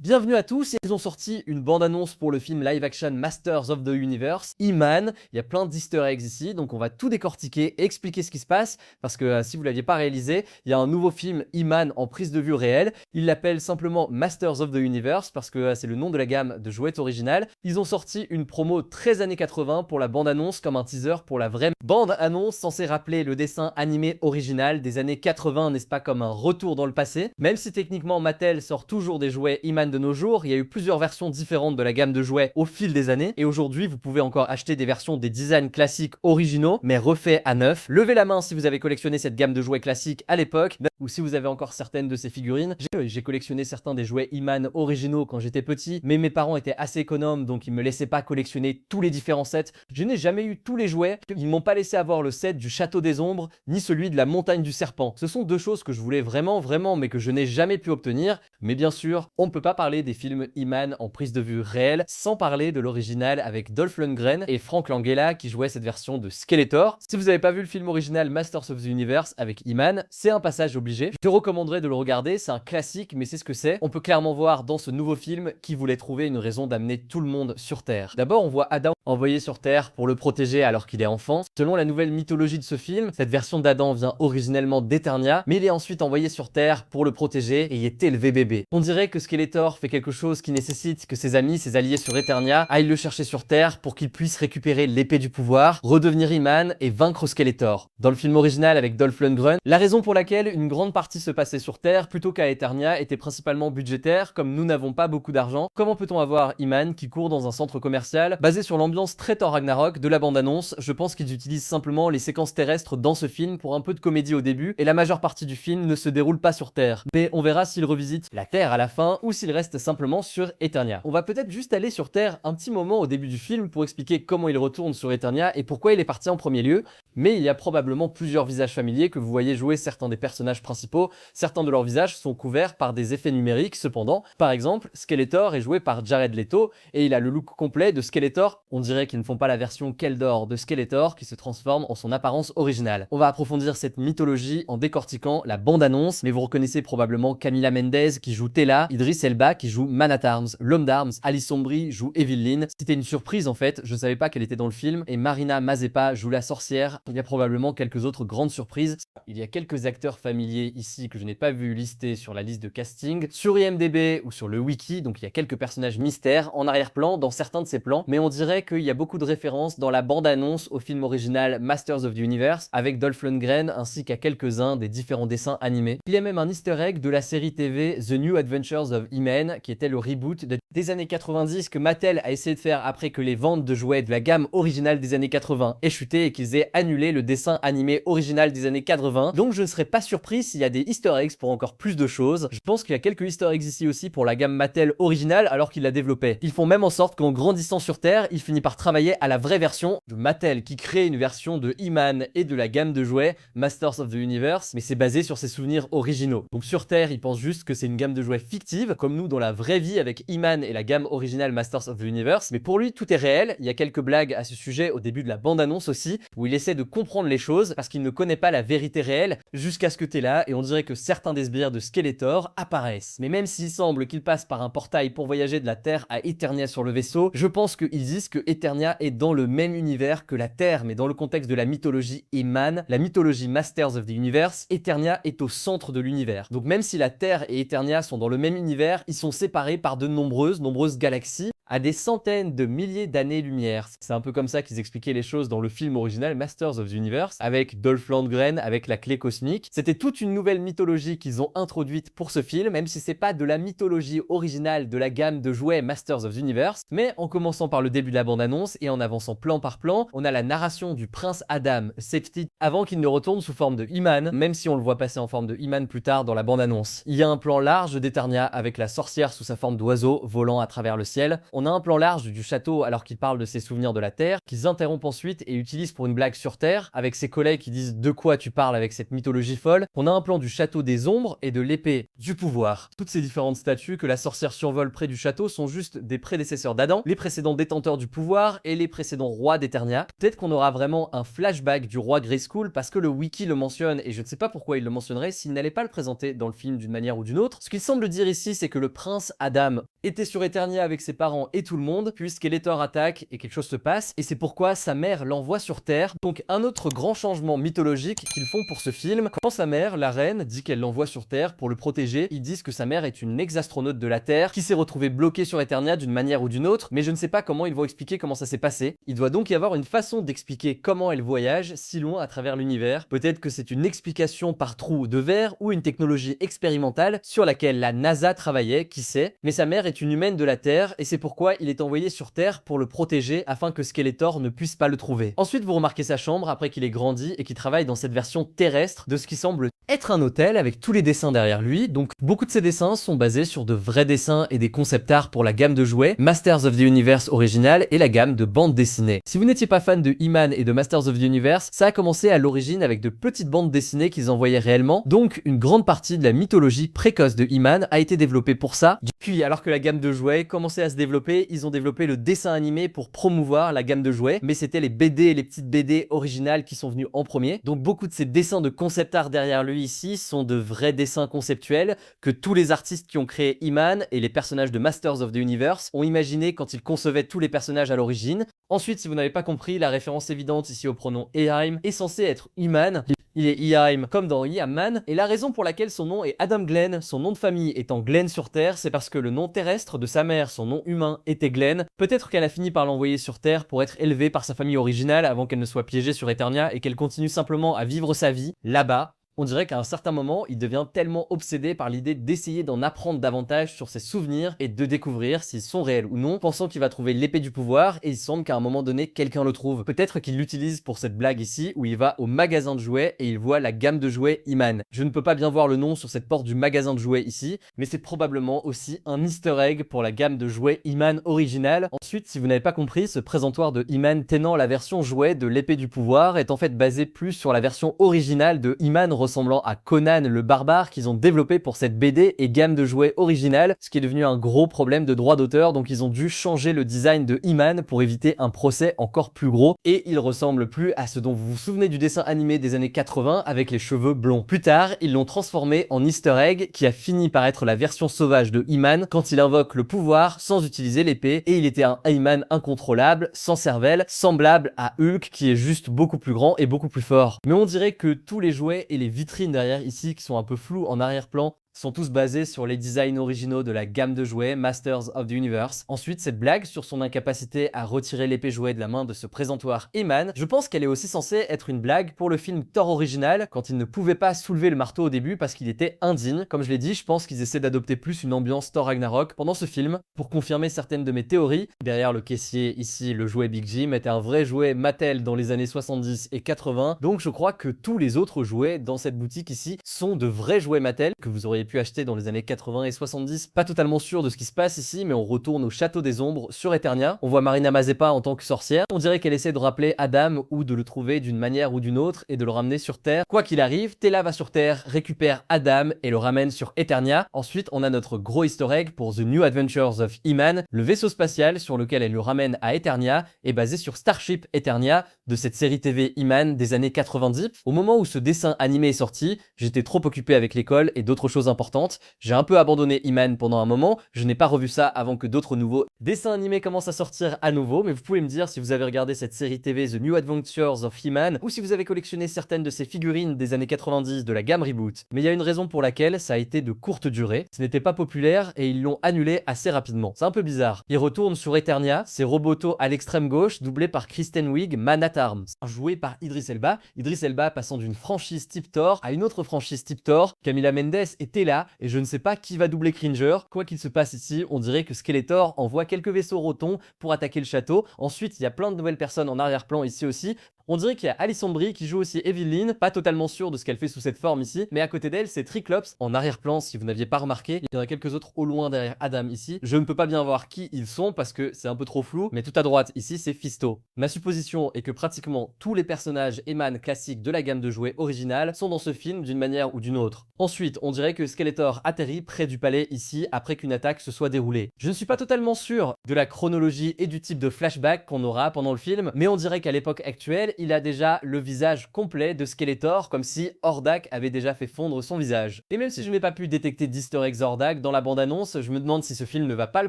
Bienvenue à tous, ils ont sorti une bande-annonce pour le film live-action Masters of the Universe, He-Man. Il y a plein d'easter eggs ici, donc on va tout décortiquer, expliquer ce qui se passe, parce que si vous ne l'aviez pas réalisé, il y a un nouveau film He-Man en prise de vue réelle. Ils l'appellent simplement Masters of the Universe, parce que c'est le nom de la gamme de jouets originale. Ils ont sorti une promo très années 80 pour la bande-annonce, comme un teaser pour la vraie bande-annonce, censée rappeler le dessin animé original des années 80, n'est-ce pas, comme un retour dans le passé. Même si techniquement Mattel sort toujours des jouets He-Man de nos jours, il y a eu plusieurs versions différentes de la gamme de jouets au fil des années, et aujourd'hui vous pouvez encore acheter des versions des designs classiques originaux, mais refaits à neuf. Levez la main si vous avez collectionné cette gamme de jouets classiques à l'époque, ou si vous avez encore certaines de ces figurines. J'ai collectionné certains des jouets He-Man originaux quand j'étais petit, mais mes parents étaient assez économes, donc ils me laissaient pas collectionner tous les différents sets. Je n'ai jamais eu tous les jouets, ils m'ont pas laissé avoir le set du Château des Ombres, ni celui de la Montagne du Serpent. Ce sont deux choses que je voulais vraiment, mais que je n'ai jamais pu obtenir. Mais bien sûr, on ne peut pas parler des films He-Man en prise de vue réelle sans parler de l'original avec Dolph Lundgren et Frank Langella qui jouaient cette version de Skeletor. Si vous n'avez pas vu le film original Masters of the Universe avec He-Man, c'est un passage obligé. Je te recommanderais de le regarder, c'est un classique, mais c'est ce que c'est. On peut clairement voir dans ce nouveau film qui voulait trouver une raison d'amener tout le monde sur Terre. D'abord, on voit Adam envoyé sur Terre pour le protéger alors qu'il est enfant. Selon la nouvelle mythologie de ce film, cette version d'Adam vient originellement d'Eternia, mais il est ensuite envoyé sur Terre pour le protéger et y est élevé bébé. On dirait que Skeletor fait quelque chose qui nécessite que ses amis, ses alliés sur Eternia, aillent le chercher sur Terre pour qu'il puisse récupérer l'épée du pouvoir, redevenir He-Man et vaincre Skeletor. Dans le film original avec Dolph Lundgren, la raison pour laquelle une grande partie se passait sur Terre plutôt qu'à Eternia était principalement budgétaire, comme nous n'avons pas beaucoup d'argent. Comment peut-on avoir He-Man qui court dans un centre commercial basé sur l'ambiance très Thor Ragnarok de la bande-annonce? Je pense qu'ils utilisent simplement les séquences terrestres dans ce film pour un peu de comédie au début, et la majeure partie du film ne se déroule pas sur Terre. Mais on verra s'ils revisitent la Terre à la fin ou s'ils restent simplement sur Eternia. On va peut-être juste aller sur Terre un petit moment au début du film pour expliquer comment il retourne sur Eternia et pourquoi il est parti en premier lieu, mais il y a probablement plusieurs visages familiers que vous voyez jouer certains des personnages principaux. Certains de leurs visages sont couverts par des effets numériques cependant. Par exemple, Skeletor est joué par Jared Leto et il a le look complet de Skeletor. On dirait qu'ils ne font pas la version Keldor de Skeletor qui se transforme en son apparence originale. On va approfondir cette mythologie en décortiquant la bande-annonce, mais vous reconnaissez probablement Camila Mendez qui joue Tela, Idris Elba qui joue Man at Arms, l'homme d'armes, Alice Sombri joue Evelyn. C'était une surprise en fait, je savais pas qu'elle était dans le film, et Marina Mazepa joue la sorcière. Il y a probablement quelques autres grandes surprises. Il y a quelques acteurs familiers ici que je n'ai pas vu listés sur la liste de casting, sur IMDb ou sur le wiki, donc il y a quelques personnages mystères en arrière-plan dans certains de ces plans, mais on dirait qu'il y a beaucoup de références dans la bande-annonce au film original Masters of the Universe avec Dolph Lundgren ainsi qu'à quelques-uns des différents dessins animés. Il y a même un easter egg de la série TV The New Adventures of He-Man qui était le reboot des années 90 que Mattel a essayé de faire après que les ventes de jouets de la gamme originale des années 80 aient chuté et qu'ils aient annulé le dessin animé original des années 80. Donc je ne serais pas surpris s'il y a des easter eggs pour encore plus de choses. Je pense qu'il y a quelques easter eggs ici aussi pour la gamme Mattel originale alors qu'il la développait. Ils font même en sorte qu'en grandissant sur Terre, il finit par travailler à la vraie version de Mattel qui crée une version de He-Man et de la gamme de jouets Masters of the Universe, mais c'est basé sur ses souvenirs originaux. Donc sur Terre, ils pensent juste que c'est une gamme de jouets fictive, comme nous dans la vraie vie avec He-Man et la gamme originale Masters of the Universe, mais pour lui tout est réel. Il y a quelques blagues à ce sujet au début de la bande-annonce aussi, où il essaie de comprendre les choses parce qu'il ne connaît pas la vérité réelle jusqu'à ce que t'es là, et on dirait que certains des sbires de Skeletor apparaissent. Mais même s'il semble qu'il passe par un portail pour voyager de la Terre à Eternia sur le vaisseau, je pense qu'ils disent que Eternia est dans le même univers que la Terre, mais dans le contexte de la mythologie He-Man, la mythologie Masters of the Universe, Eternia est au centre de l'univers. Donc même si la Terre et Eternia sont dans le même univers, ils sont séparés par de nombreuses galaxies à des centaines de milliers d'années-lumière. C'est un peu comme ça qu'ils expliquaient les choses dans le film original Masters of the Universe, avec Dolph Lundgren, avec la clé cosmique. C'était toute une nouvelle mythologie qu'ils ont introduite pour ce film, même si c'est pas de la mythologie originale de la gamme de jouets Masters of the Universe. Mais en commençant par le début de la bande-annonce et en avançant plan par plan, on a la narration du prince Adam, Sefti, avant qu'il ne retourne sous forme de He-Man, même si on le voit passer en forme de He-Man plus tard dans la bande-annonce. Il y a un plan large d'Eternia avec la sorcière sous sa forme d'oiseau volant à travers le ciel. on a un plan large du château alors qu'il parle de ses souvenirs de la Terre, qu'ils interrompent ensuite et utilisent pour une blague sur Terre, avec ses collègues qui disent de quoi tu parles avec cette mythologie folle. On a un plan du château des ombres et de l'épée du pouvoir. Toutes ces différentes statues que la sorcière survole près du château sont juste des prédécesseurs d'Adam, les précédents détenteurs du pouvoir et les précédents rois d'Eternia. Peut-être qu'on aura vraiment un flashback du roi Grayskull parce que le wiki le mentionne et je ne sais pas pourquoi il le mentionnerait s'il n'allait pas le présenter dans le film d'une manière ou d'une autre. Ce qu'il semble dire ici, c'est que le prince Adam était sur Eternia avec ses parents et tout le monde, puis Skeletor attaque et quelque chose se passe, et c'est pourquoi sa mère l'envoie sur Terre. Donc un autre grand changement mythologique qu'ils font pour ce film, quand sa mère, la reine, dit qu'elle l'envoie sur Terre pour le protéger, ils disent que sa mère est une ex-astronaute de la Terre qui s'est retrouvée bloquée sur Eternia d'une manière ou d'une autre, mais je ne sais pas comment ils vont expliquer comment ça s'est passé. Il doit donc y avoir une façon d'expliquer comment elle voyage si loin à travers l'univers. Peut-être que c'est une explication par trou de verre ou une technologie expérimentale sur laquelle la NASA travaillait, qui sait, mais sa mère est une humaine de la Terre et c'est pourquoi il est envoyé sur Terre pour le protéger afin que Skeletor ne puisse pas le trouver. Ensuite, vous remarquez sa chambre après qu'il ait grandi et qu'il travaille dans cette version terrestre de ce qui semble être un hôtel avec tous les dessins derrière lui. Donc beaucoup de ces dessins sont basés sur de vrais dessins et des concept art pour la gamme de jouets Masters of the Universe original et la gamme de bande dessinée. Si vous n'étiez pas fan de He-Man et de Masters of the Universe, ça a commencé à l'origine avec de petites bandes dessinées qu'ils envoyaient réellement, donc une grande partie de la mythologie précoce de He-Man a été développée pour ça. Puis alors que la gamme de jouets commençait à se développer, ils ont développé le dessin animé pour promouvoir la gamme de jouets, mais c'était les BD et les petites BD originales qui sont venus en premier. Donc beaucoup de ces dessins de concept art derrière lui ici sont de vrais dessins conceptuels que tous les artistes qui ont créé He-Man et les personnages de Masters of the Universe ont imaginé quand ils concevaient tous les personnages à l'origine. Ensuite, si vous n'avez pas compris, la référence évidente ici au pronom Eheim est censé être He-Man. Il est Eheim comme dans He-Man, et la raison pour laquelle son nom est Adam Glenn, son nom de famille étant Glenn sur Terre, c'est parce que le nom terrestre de sa mère, son nom humain, était Glenn. Peut-être qu'elle a fini par l'envoyer sur Terre pour être élevée par sa famille originale avant qu'elle ne soit piégée sur Eternia et qu'elle continue simplement à vivre sa vie là-bas. On dirait qu'à un certain moment, il devient tellement obsédé par l'idée d'essayer d'en apprendre davantage sur ses souvenirs et de découvrir s'ils sont réels ou non, pensant qu'il va trouver l'épée du pouvoir et il semble qu'à un moment donné, quelqu'un le trouve. Peut-être qu'il l'utilise pour cette blague ici où il va au magasin de jouets et il voit la gamme de jouets He-Man. Je ne peux pas bien voir le nom sur cette porte du magasin de jouets ici, mais c'est probablement aussi un easter egg pour la gamme de jouets He-Man originale. Ensuite, si vous n'avez pas compris, ce présentoir de He-Man tenant la version jouet de l'épée du pouvoir est en fait basé plus sur la version originale de He-Man ressemblant à Conan le barbare qu'ils ont développé pour cette BD et gamme de jouets originale, ce qui est devenu un gros problème de droit d'auteur, donc ils ont dû changer le design de He-Man pour éviter un procès encore plus gros, et il ressemble plus à ce dont vous vous souvenez du dessin animé des années 80 avec les cheveux blonds. Plus tard, ils l'ont transformé en easter egg qui a fini par être la version sauvage de He-Man quand il invoque le pouvoir sans utiliser l'épée, et il était un He-Man incontrôlable, sans cervelle, semblable à Hulk qui est juste beaucoup plus grand et beaucoup plus fort. Mais on dirait que tous les jouets et les vitrines derrière ici qui sont un peu floues en arrière-plan sont tous basés sur les designs originaux de la gamme de jouets Masters of the Universe. Ensuite, cette blague sur son incapacité à retirer l'épée jouet de la main de ce présentoir He-Man, je pense qu'elle est aussi censée être une blague pour le film Thor original, quand il ne pouvait pas soulever le marteau au début parce qu'il était indigne. Comme je l'ai dit, je pense qu'ils essaient d'adopter plus une ambiance Thor Ragnarok pendant ce film, pour confirmer certaines de mes théories. Derrière le caissier, ici, le jouet Big Jim était un vrai jouet Mattel dans les années 70 et 80, donc je crois que tous les autres jouets dans cette boutique ici sont de vrais jouets Mattel que vous auriez pu acheter dans les années 80 et 70. Pas totalement sûr de ce qui se passe ici, mais on retourne au château des ombres sur Eternia. On voit Marina Mazepa en tant que sorcière. On dirait qu'elle essaie de rappeler Adam ou de le trouver d'une manière ou d'une autre et de le ramener sur Terre. Quoi qu'il arrive, Tela va sur Terre, récupère Adam et le ramène sur Eternia. Ensuite, on a notre gros easter egg pour The New Adventures of He-Man. Le vaisseau spatial sur lequel elle le ramène à Eternia est basé sur Starship Eternia de cette série TV He-Man des années 90. Au moment où ce dessin animé est sorti, j'étais trop occupé avec l'école et d'autres choses importantes. J'ai un peu abandonné He-Man pendant un moment, je n'ai pas revu ça avant que d'autres nouveaux dessins animés commencent à sortir à nouveau, mais vous pouvez me dire si vous avez regardé cette série TV The New Adventures of He-Man ou si vous avez collectionné certaines de ces figurines des années 90 de la gamme Reboot. Mais il y a une raison pour laquelle ça a été de courte durée, ce n'était pas populaire et ils l'ont annulé assez rapidement. C'est un peu bizarre. Ils retournent sur Eternia, c'est Roboto à l'extrême gauche, doublé par Kristen Wiig, Man at Arms, joué par Idris Elba. Idris Elba passant d'une franchise type Thor à une autre franchise type Thor. Camila Mendes était est là et je ne sais pas qui va doubler Cringer. Quoi qu'il se passe ici, on dirait que Skeletor envoie quelques vaisseaux rotons pour attaquer le château. Ensuite, il y a plein de nouvelles personnes en arrière-plan ici aussi. On dirait qu'il y a Alison Brie qui joue aussi Evelyn, pas totalement sûr de ce qu'elle fait sous cette forme ici, mais à côté d'elle, c'est Triclops en arrière-plan si vous n'aviez pas remarqué. Il y en a quelques autres au loin derrière Adam ici. Je ne peux pas bien voir qui ils sont parce que c'est un peu trop flou, mais tout à droite ici, c'est Fisto. Ma supposition est que pratiquement tous les personnages Eman classiques de la gamme de jouets originale sont dans ce film d'une manière ou d'une autre. Ensuite, on dirait que Skeletor atterrit près du palais ici après qu'une attaque se soit déroulée. Je ne suis pas totalement sûr de la chronologie et du type de flashback qu'on aura pendant le film, mais on dirait qu'à l'époque actuelle, il a déjà le visage complet de Skeletor, comme si Hordak avait déjà fait fondre son visage. Et même si je n'ai pas pu détecter d'easter eggs Hordak dans la bande-annonce, je me demande si ce film ne va pas le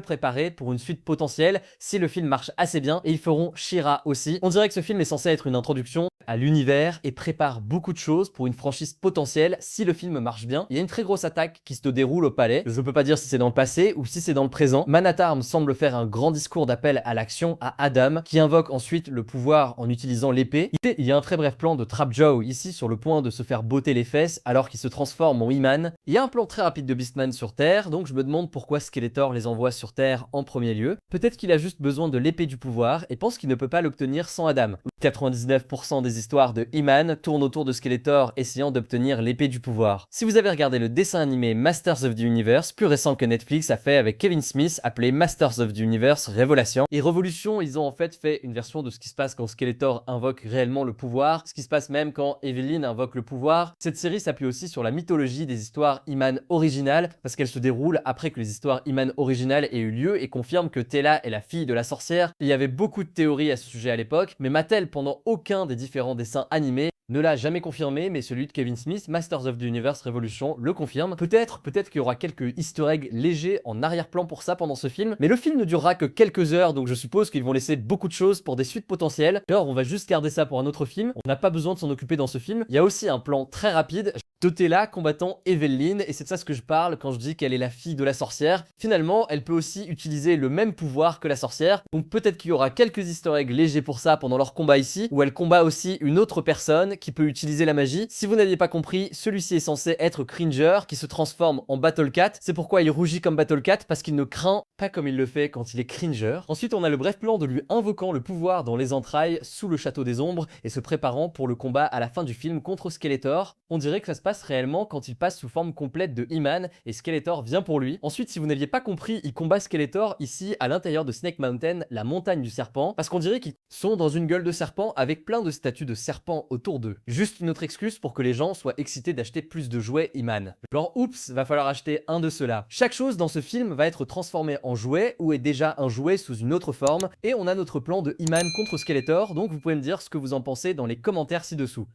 préparer pour une suite potentielle, si le film marche assez bien, et ils feront She-Ra aussi. On dirait que ce film est censé être une introduction à l'univers et prépare beaucoup de choses pour une franchise potentielle si le film marche bien. Il y a une très grosse attaque qui se déroule au palais. Je peux pas dire si c'est dans le passé ou si c'est dans le présent. Man-at-Arms semble faire un grand discours d'appel à l'action à Adam, qui invoque ensuite le pouvoir en utilisant l'épée. Il y a un très bref plan de Trap Joe ici sur le point de se faire botter les fesses alors qu'il se transforme en He-Man. Il y a un plan très rapide de Beastman sur Terre, donc je me demande pourquoi Skeletor les envoie sur Terre en premier lieu. Peut-être qu'il a juste besoin de l'épée du pouvoir et pense qu'il ne peut pas l'obtenir sans Adam. 99% des histoires de He-Man tournent autour de Skeletor essayant d'obtenir l'épée du pouvoir. Si vous avez regardé le dessin animé Masters of the Universe, plus récent que Netflix a fait avec Kevin Smith, appelé Masters of the Universe Révélation. Et Révolution, ils ont en fait une version de ce qui se passe quand Skeletor invoque réellement le pouvoir, ce qui se passe même quand Evelyn invoque le pouvoir. Cette série s'appuie aussi sur la mythologie des histoires He-Man originales, parce qu'elle se déroule après que les histoires He-Man originales aient eu lieu et confirme que Tela est la fille de la sorcière. Il y avait beaucoup de théories à ce sujet à l'époque, mais Mattel, pendant aucun des différents dessins animés, ne l'a jamais confirmé, mais celui de Kevin Smith, Masters of the Universe Revolution, le confirme. Peut-être qu'il y aura quelques easter eggs légers en arrière-plan pour ça pendant ce film, mais le film ne durera que quelques heures, donc je suppose qu'ils vont laisser beaucoup de choses pour des suites potentielles. Alors on va juste garder ça pour un autre film, on n'a pas besoin de s'en occuper dans ce film. Il y a aussi un plan très rapide de Tela combattant Evelyn, et c'est de ça ce que je parle quand je dis qu'elle est la fille de la sorcière. Finalement, elle peut aussi utiliser le même pouvoir que la sorcière, donc peut-être qu'il y aura quelques easter eggs légers pour ça pendant leur combat ici, où elle combat aussi une autre personne qui peut utiliser la magie. Si vous n'aviez pas compris, celui-ci est censé être Cringer, qui se transforme en Battle Cat. C'est pourquoi il rougit comme Battle Cat, parce qu'il ne craint pas comme il le fait quand il est Cringer. Ensuite, on a le bref plan de lui invoquant le pouvoir dans les entrailles sous le château des ombres et se préparant pour le combat à la fin du film contre Skeletor. On dirait que ça se passe réellement quand il passe sous forme complète de He-Man et Skeletor vient pour lui. Ensuite, si vous n'aviez pas compris, il combat Skeletor ici à l'intérieur de Snake Mountain, la montagne du serpent, parce qu'on dirait qu'ils sont dans une gueule de serpent avec plein de statues de serpents autour d'eux. Juste une autre excuse pour que les gens soient excités d'acheter plus de jouets He-Man. Genre, oups, va falloir acheter un de ceux-là. Chaque chose dans ce film va être transformée en jouet ou est déjà un jouet sous une autre forme, et on a notre plan de He-Man contre Skeletor, donc vous pouvez me dire ce que vous en pensez dans les commentaires ci-dessous.